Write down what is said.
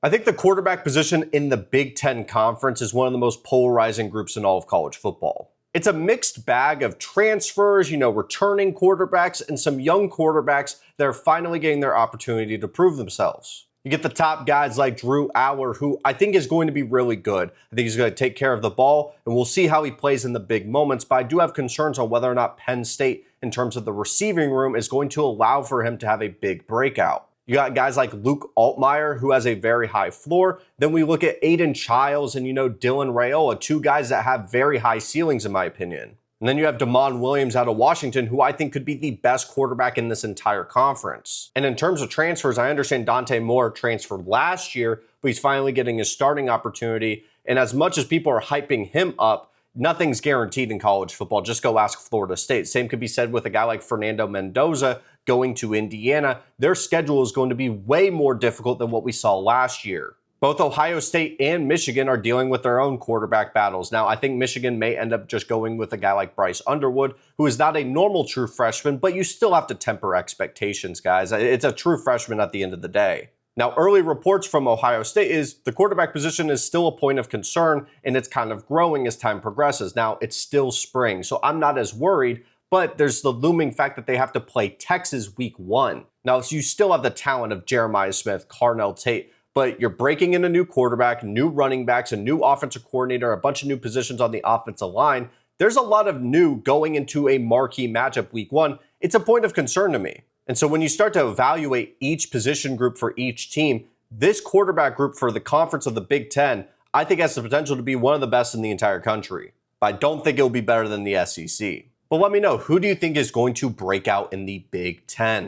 I think the quarterback position in the Big Ten Conference is one of the most polarizing groups in all of college football. It's a mixed bag of transfers, returning quarterbacks, and some young quarterbacks that are finally getting their opportunity to prove themselves. You get the top guys like Drew Allar, who I think is going to be really good. I think he's going to take care of the ball, and we'll see how he plays in the big moments. But I do have concerns on whether or not Penn State, in terms of the receiving room, is going to allow for him to have a big breakout. You got guys like Luke Altmyer, who has a very high floor. Then we look at Aiden Childs and, Dylan Raiola, two guys that have very high ceilings, in my opinion. And then you have Damon Williams out of Washington, who I think could be the best quarterback in this entire conference. And in terms of transfers, I understand Dante Moore transferred last year, but he's finally getting his starting opportunity. And as much as people are hyping him up, nothing's guaranteed in college football. Just go ask Florida State. Same could be said with a guy like Fernando Mendoza going to Indiana. Their schedule is going to be way more difficult than what we saw last year. Both Ohio State and Michigan are dealing with their own quarterback battles. Now, I think Michigan may end up just going with a guy like Bryce Underwood, who is not a normal true freshman, but you still have to temper expectations, guys. It's a true freshman at the end of the day. Now, early reports from Ohio State is the quarterback position is still a point of concern, and it's kind of growing as time progresses. Now, it's still spring, so I'm not as worried, but there's the looming fact that they have to play Texas week 1. Now, so you still have the talent of Jeremiah Smith, Carnell Tate, but you're breaking in a new quarterback, new running backs, a new offensive coordinator, a bunch of new positions on the offensive line. There's a lot of new going into a marquee matchup week 1. It's a point of concern to me. And so when you start to evaluate each position group for each team, this quarterback group for the conference of the Big Ten, I think has the potential to be one of the best in the entire country. But I don't think it'll be better than the SEC. But let me know, who do you think is going to break out in the Big Ten?